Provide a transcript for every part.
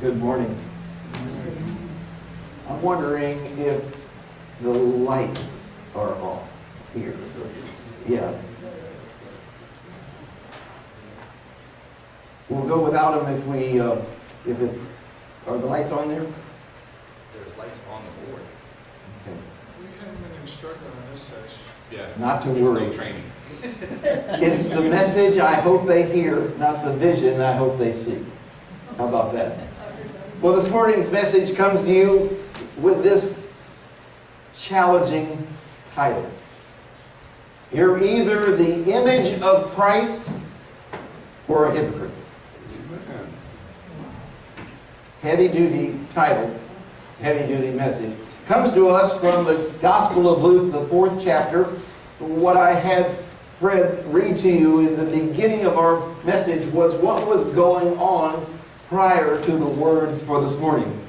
Good morning. I'm wondering if the lights are off here. Yeah. We'll go without them are the lights on there? There's lights on the board. Okay. We haven't been instructed on this section. Yeah. Not to worry. No training. It's the message I hope they hear, not the vision I hope they see. How about that? Well, this morning's message comes to you with this challenging title. You're either the image of Christ or a hypocrite. Heavy-duty title, heavy-duty message. Comes to us from the Gospel of Luke, the 4th chapter. What I had Fred read to you in the beginning of our message was what was going on prior to the words for this morning.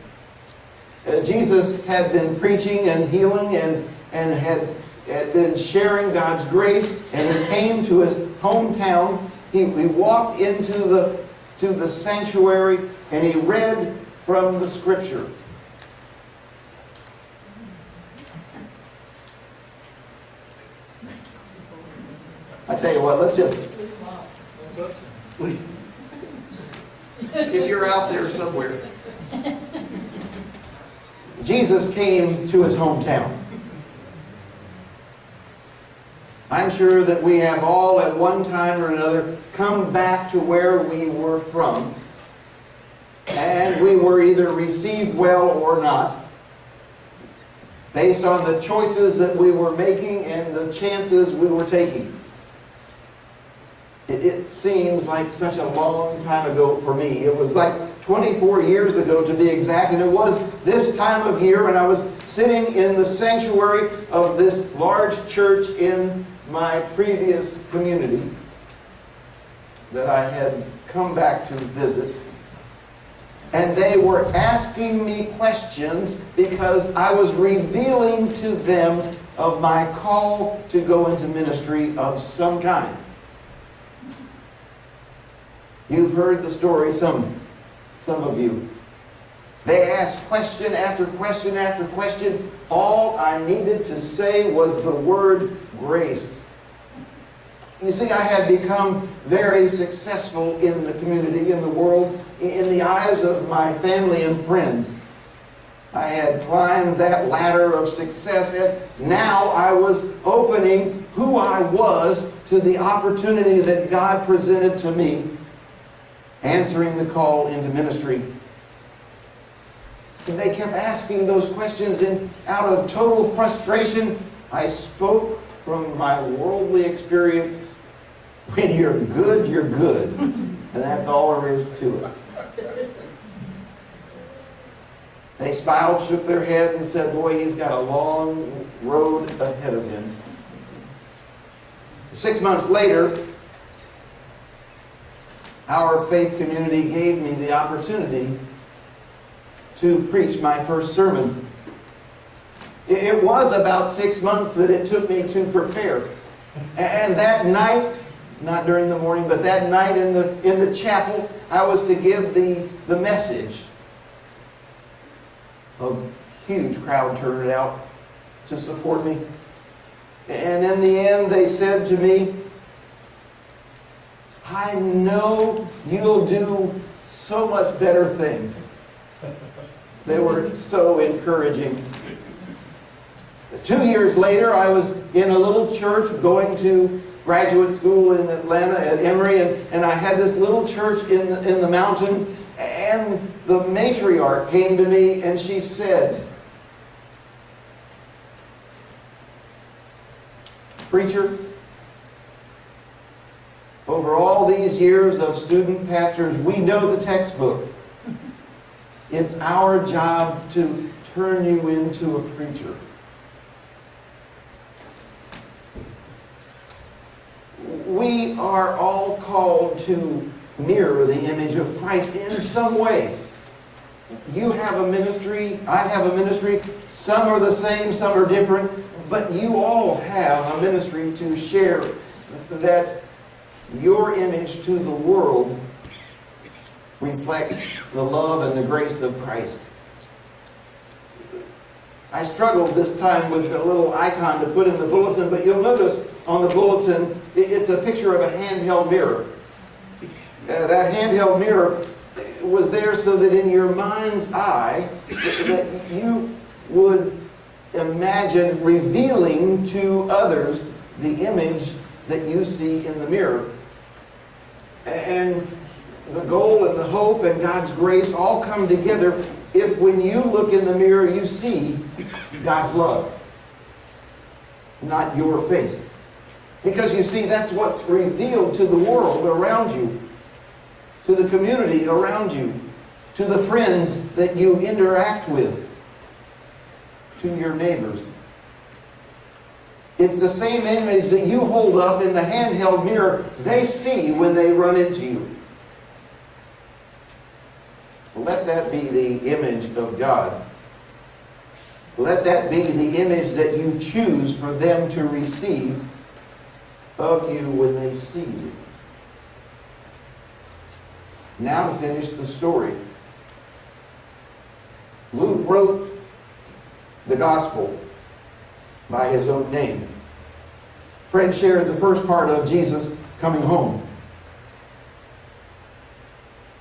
Jesus had been preaching and healing and had been sharing God's grace, and he came to his hometown. He walked into the sanctuary and he read from the scripture. I tell you what, let's just... If you're out there somewhere. Jesus came to his hometown. I'm sure that we have all at one time or another come back to where we were from. And we were either received well or not, based on the choices that we were making and the chances we were taking. It seems like such a long time ago for me. It was like 24 years ago to be exact, and it was this time of year, and I was sitting in the sanctuary of this large church in my previous community that I had come back to visit. And they were asking me questions because I was revealing to them of my call to go into ministry of some kind. You've heard the story, some of you. They asked question after question after question. All I needed to say was the word grace. You see, I had become very successful in the community, in the world, in the eyes of my family and friends. I had climbed that ladder of success, and now I was opening who I was to the opportunity that God presented to me, answering the call into ministry. And they kept asking those questions, and out of total frustration, I spoke from my worldly experience. When you're good, you're good. And that's all there is to it. They smiled, shook their head, and said, boy, he's got a long road ahead of him. 6 months later, our faith community gave me the opportunity to preach my first sermon. It was about 6 months that it took me to prepare. And that night, not during the morning, but that night in the chapel, I was to give the message. A huge crowd turned out to support me. And in the end, they said to me, I know you'll do so much better things. They were so encouraging. 2 years later, I was in a little church going to graduate school in Atlanta at Emory, and I had this little church in the mountains, and the matriarch came to me and she said, preacher, over all these years of student pastors, we know the textbook. It's our job to turn you into a preacher. We are all called to mirror the image of Christ in some way. You have a ministry, I have a ministry. Some are the same, some are different, but you all have a ministry to share that your image to the world reflects the love and the grace of Christ. I struggled this time with a little icon to put in the bulletin, but you'll notice on the bulletin, it's a picture of a handheld mirror. That handheld mirror was there so that in your mind's eye, that you would imagine revealing to others the image that you see in the mirror. And the goal and the hope and God's grace all come together if when you look in the mirror you see God's love, not your face. Because you see, that's what's revealed to the world around you, to the community around you, to the friends that you interact with, to your neighbors. It's the same image that you hold up in the handheld mirror they see when they run into you. Let that be the image of God. Let that be the image that you choose for them to receive of you when they see you. Now to finish the story. Luke wrote the gospel by his own name. Fred shared the first part of Jesus coming home.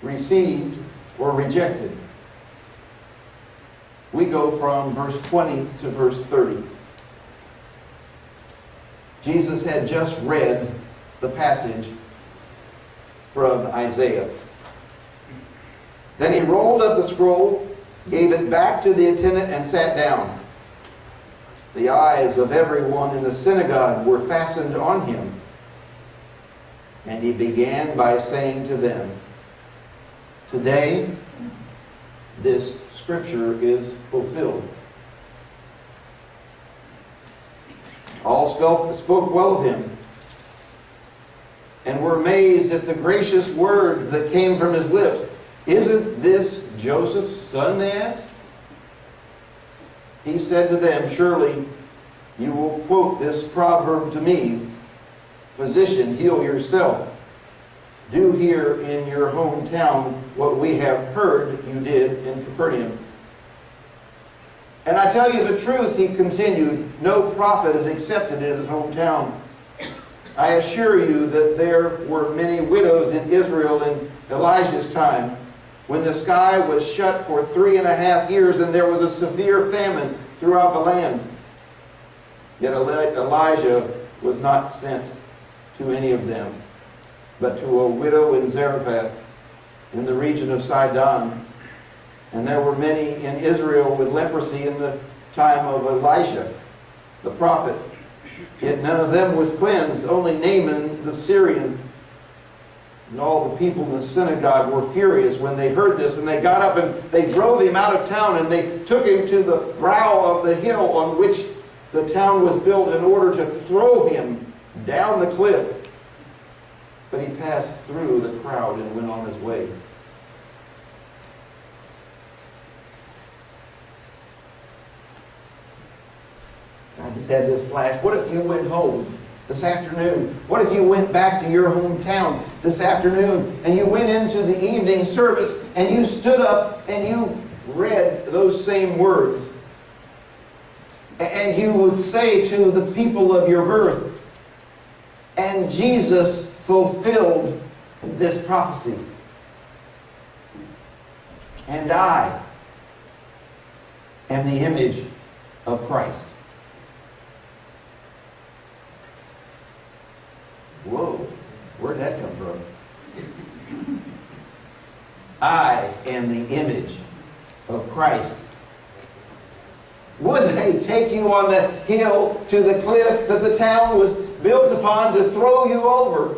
Received or rejected. We go from verse 20 to verse 30. Jesus had just read the passage from Isaiah. Then he rolled up the scroll, gave it back to the attendant, and sat down. The eyes of everyone in the synagogue were fastened on him. And he began by saying to them, "Today, this scripture is fulfilled." All spoke well of him and were amazed at the gracious words that came from his lips. "Isn't this Joseph's son?" they asked. He said to them, "Surely you will quote this proverb to me, 'Physician, heal yourself. Do here in your hometown what we have heard you did in Capernaum.' And I tell you the truth," he continued, "no prophet is accepted in his hometown. I assure you that there were many widows in Israel in Elijah's time, when the sky was shut for 3.5 years and there was a severe famine throughout the land. Yet Elijah was not sent to any of them, but to a widow in Zarephath in the region of Sidon. And there were many in Israel with leprosy in the time of Elisha, the prophet. Yet none of them was cleansed, only Naaman the Syrian. And all the people in the synagogue were furious when they heard this, and they got up and they drove him out of town, and they took him to the brow of the hill on which the town was built in order to throw him down the cliff. But he passed through the crowd and went on his way. I just had this flash. What if you went home this afternoon? What if you went back to your hometown this afternoon and you went into the evening service and you stood up and you read those same words? And you would say to the people of your birth, "And Jesus fulfilled this prophecy. And I am the image of Christ." Whoa, where'd that come from? I am the image of Christ. Would they take you on the hill to the cliff that the town was built upon to throw you over?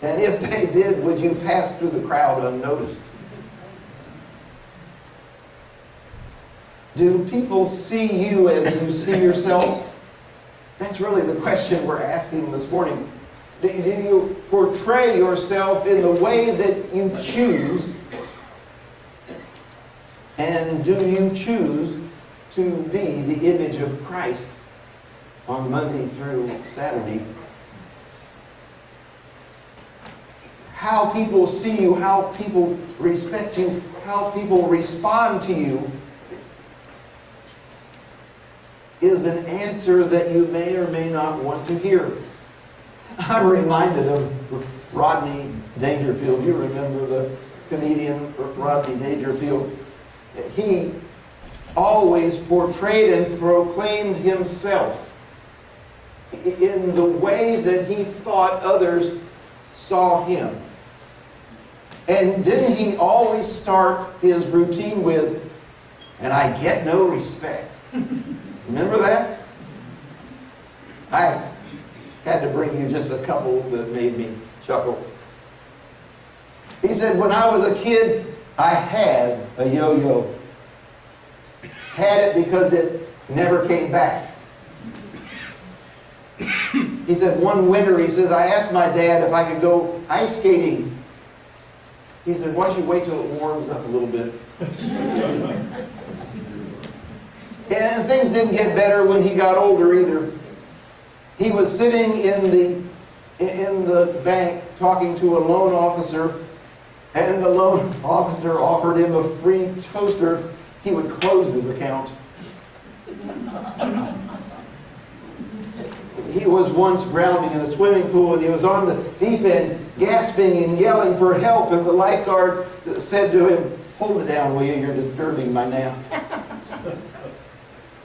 And if they did, would you pass through the crowd unnoticed? Do people see you as you see yourself? That's really the question we're asking this morning. Do you portray yourself in the way that you choose? And do you choose to be the image of Christ on Monday through Saturday? how people see you, how people respect you, how people respond to you is an answer that you may or may not want to hear. I'm reminded of Rodney Dangerfield. You remember the comedian Rodney Dangerfield? He always portrayed and proclaimed himself in the way that he thought others saw him. And didn't he always start his routine with, "And I get no respect"? Remember that? I had to bring you just a couple that made me chuckle. He said, "When I was a kid, I had a yo-yo. Had it because it never came back." He said, one winter, he said, "I asked my dad if I could go ice skating." He said, "Why don't you wait till it warms up a little bit?" And things didn't get better when he got older either. He was sitting in the bank talking to a loan officer, and the loan officer offered him a free toaster if he would close his account. He was once drowning in a swimming pool, and he was on the deep end gasping and yelling for help, and the lifeguard said to him, "Hold it down, will you? You're disturbing my nap."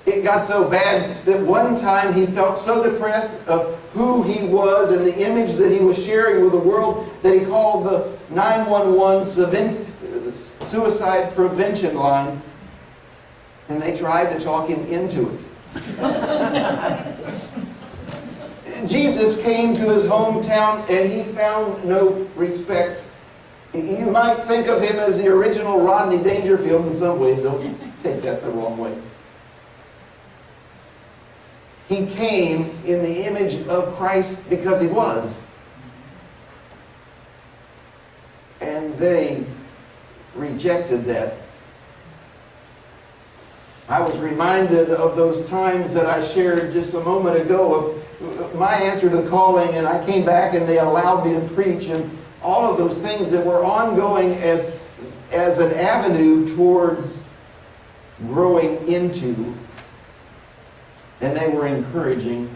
It got so bad that one time he felt so depressed of who he was and the image that he was sharing with the world that he called the 911 suicide prevention line, and they tried to talk him into it. Jesus came to his hometown and he found no respect. You might think of him as the original Rodney Dangerfield in some ways. Don't take that the wrong way. He came in the image of Christ because he was. And they rejected that. I was reminded of those times that I shared just a moment ago of my answer to the calling, and I came back and they allowed me to preach, and all of those things that were ongoing as an avenue towards growing into. And they were encouraging.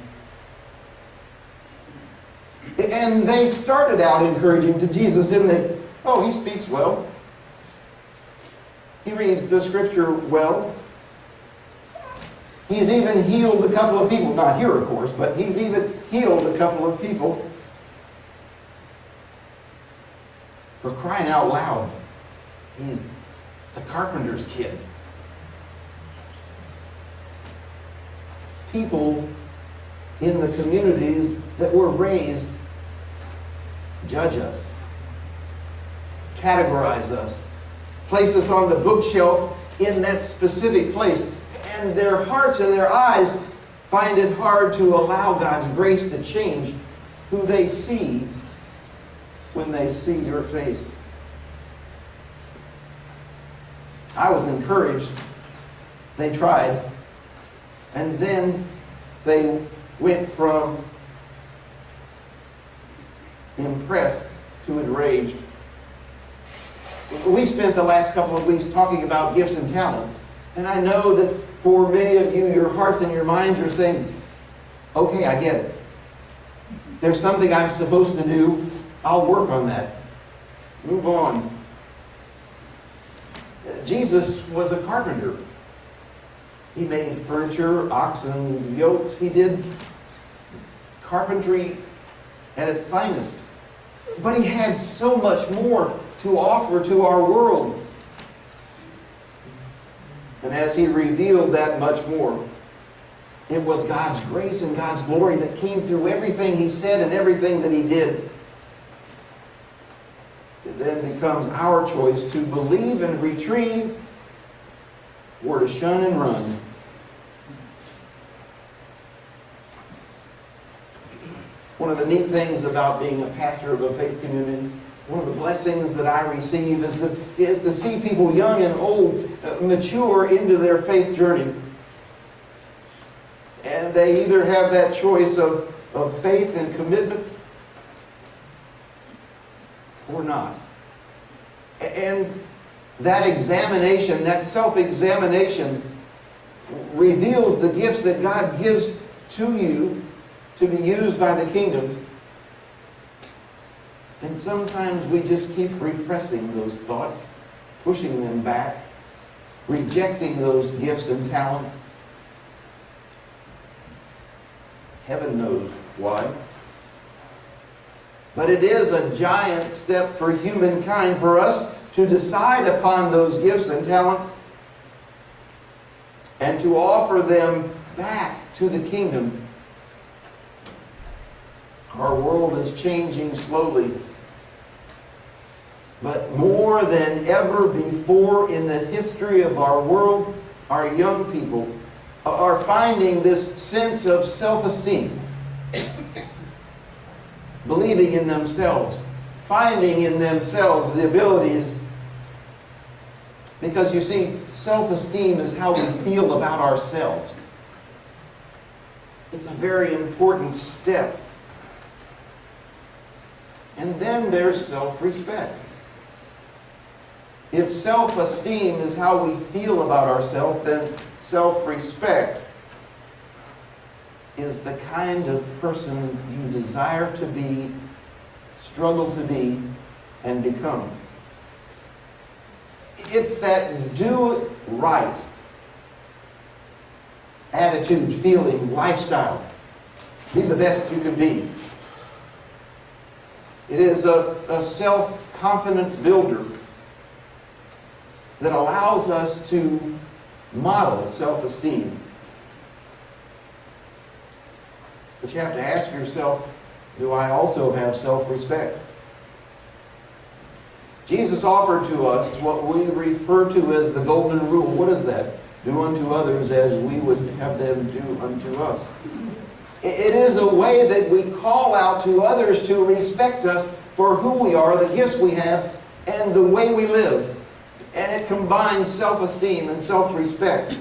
And they started out encouraging to Jesus, didn't they? "Oh, he speaks well. He reads the scripture well. He's even healed a couple of people." Not here, of course, but he's even healed a couple of people. For crying out loud, he's the carpenter's kid. People in the communities that were raised judge us, categorize us, place us on the bookshelf in that specific place, and their hearts and their eyes find it hard to allow God's grace to change who they see when they see your face. I was encouraged. They tried. And then they went from impressed to enraged. We spent the last couple of weeks talking about gifts and talents. And I know that for many of you, your hearts and your minds are saying, "Okay, I get it. There's something I'm supposed to do. I'll work on that. Move on." Jesus was a carpenter. He made furniture, oxen, yokes. He did carpentry at its finest. But he had so much more to offer to our world. And as he revealed that much more, it was God's grace and God's glory that came through everything he said and everything that he did. It then becomes our choice to believe and retrieve or to shun and run. One of the neat things about being a pastor of a faith community, one of the blessings that I receive is to see people young and old mature into their faith journey. And they either have that choice of faith and commitment, or not? And that examination, that self-examination, reveals the gifts that God gives to you to be used by the kingdom. And sometimes we just keep repressing those thoughts, pushing them back, rejecting those gifts and talents. Heaven knows why. But it is a giant step for humankind for us to decide upon those gifts and talents and to offer them back to the kingdom. Our world is changing slowly. But more than ever before in the history of our world, our young people are finding this sense of self-esteem, believing in themselves, finding in themselves the abilities. Because you see, self-esteem is how we feel about ourselves. It's a very important step. And then there's self-respect. If self-esteem is how we feel about ourselves, then self-respect is the kind of person you desire to be, struggle to be, and become. It's that do it right attitude, feeling, lifestyle. Be the best you can be. It is a self-confidence builder that allows us to model self-esteem. But you have to ask yourself, do I also have self-respect? Jesus offered to us what we refer to as the golden rule. What is that? Do unto others as we would have them do unto us. It is a way that we call out to others to respect us for who we are, the gifts we have, and the way we live. And it combines self-esteem and self-respect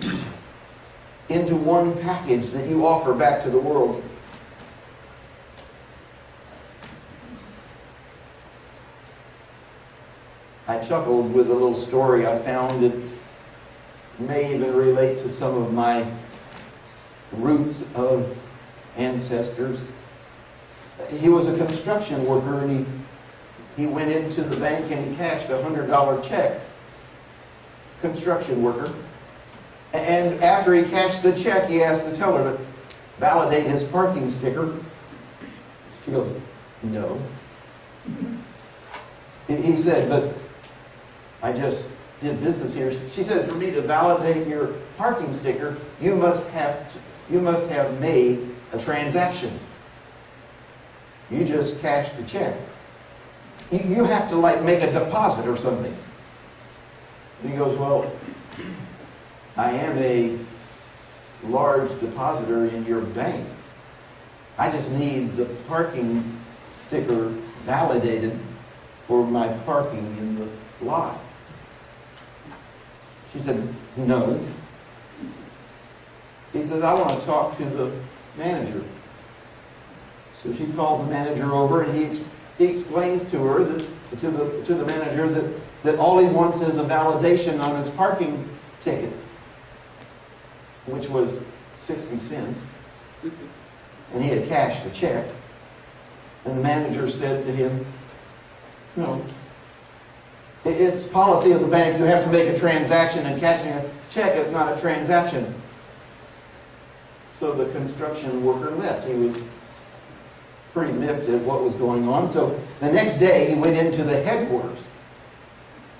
into one package that you offer back to the world. I chuckled with a little story I found. It may even relate to some of my roots of ancestors. He was a construction worker, and he went into the bank and he cashed a $100 check. Construction worker. And after he cashed the check, he asked the teller to validate his parking sticker. She goes, no. He said, but I just did business here. She said, for me to validate your parking sticker, you must have made a transaction. You just cashed the check. You have to make a deposit or something. And he goes, well, I am a large depositor in your bank. I just need the parking sticker validated for my parking in the lot. She said, no. He says, I want to talk to the manager. So she calls the manager over, and he explains to her, to the manager, that all he wants is a validation on his parking ticket, which was 60 cents. And he had cashed the check. And the manager said to him, no, it's policy of the bank. You have to make a transaction, and cashing a check is not a transaction. So the construction worker left. He was pretty miffed at what was going on. So the next day he went into the headquarters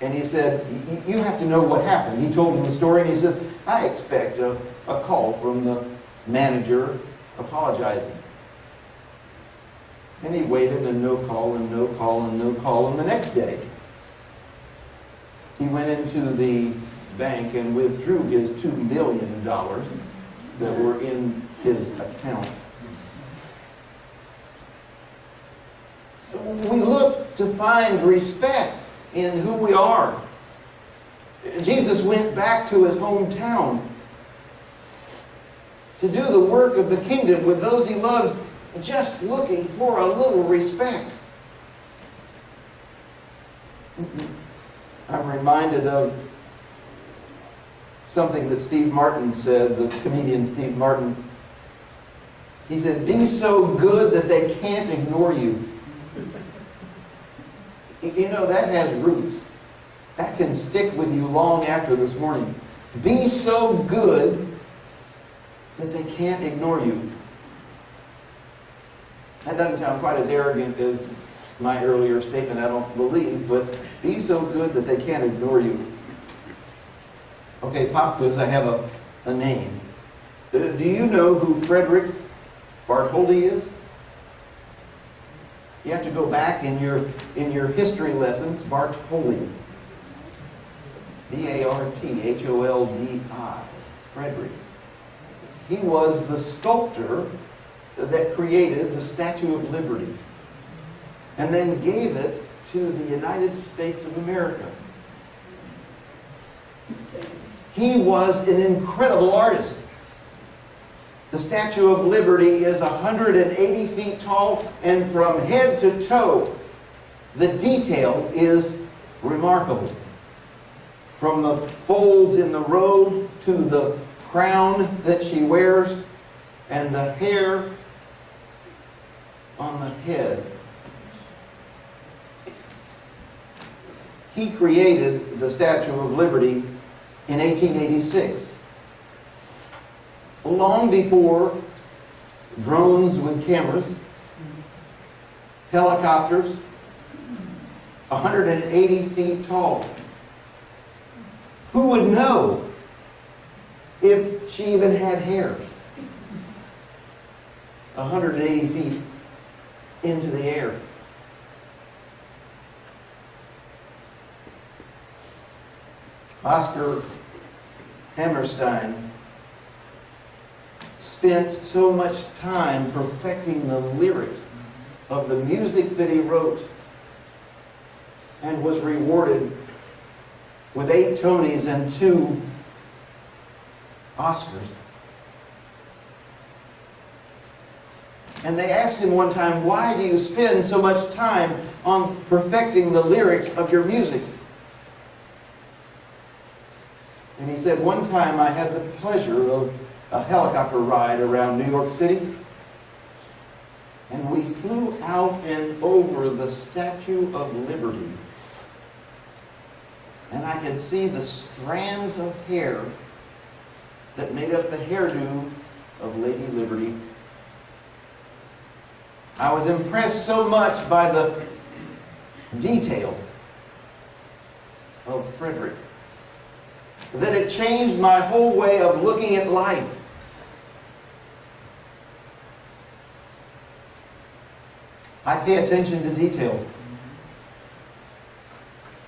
and he said, you have to know what happened. He told him the story, and he says, I expect a call from the manager apologizing. And he waited, and no call, and no call, and no call. And the next day he went into the bank and withdrew his $2 million that were in his account. We look to find respect in who we are. Jesus went back to his hometown to do the work of the kingdom with those he loved, just looking for a little respect. I'm reminded of something that Steve Martin said, the comedian Steve Martin. He said, be so good that they can't ignore you. You know, that has roots. That can stick with you long after this morning. Be so good that they can't ignore you. That doesn't sound quite as arrogant as my earlier statement, I don't believe, but be so good that they can't ignore you. Okay, pop quiz, I have a name. Do you know who Frederick Bartholdi is? You have to go back in your history lessons. Bartholdi. B-A-R-T-H-O-L-D-I. Frederick. He was the sculptor that created the Statue of Liberty and then gave it to the United States of America. He was an incredible artist. The Statue of Liberty is 180 feet tall, and from head to toe, the detail is remarkable. From the folds in the robe to the crown that she wears and the hair on the head. He created the Statue of Liberty in 1886. Long before drones with cameras, helicopters, 180 feet tall. Who would know if she even had hair? 180 feet into the air. Oscar Hammerstein spent so much time perfecting the lyrics of the music that he wrote and was rewarded with 8 Tonys and 2 Oscars. And they asked him one time, why do you spend so much time on perfecting the lyrics of your music? And he said, one time I had the pleasure of a helicopter ride around New York City, and we flew out and over the Statue of Liberty. And I could see the strands of hair that made up the hairdo of Lady Liberty. I was impressed so much by the detail of Frederick that it changed my whole way of looking at life. I pay attention to detail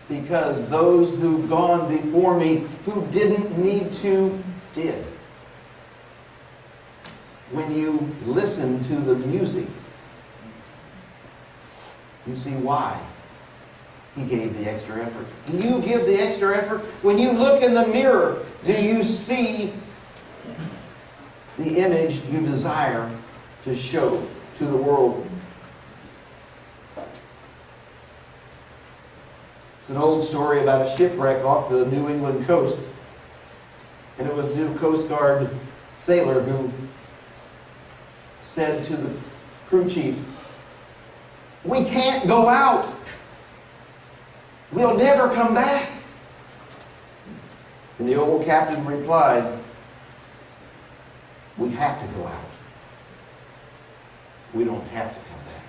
because those who've gone before me who didn't need to did. When you listen to the music, you see why he gave the extra effort. Do you give the extra effort? When you look in the mirror, do you see the image you desire to show to the world? It's an old story about a shipwreck off the New England coast. And it was a new Coast Guard sailor who said to the crew chief, "We can't go out. We'll never come back." And the old captain replied, "We have to go out. We don't have to come back."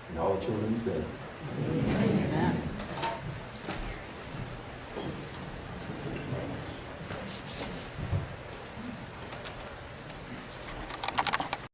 And all the children said, "Amen."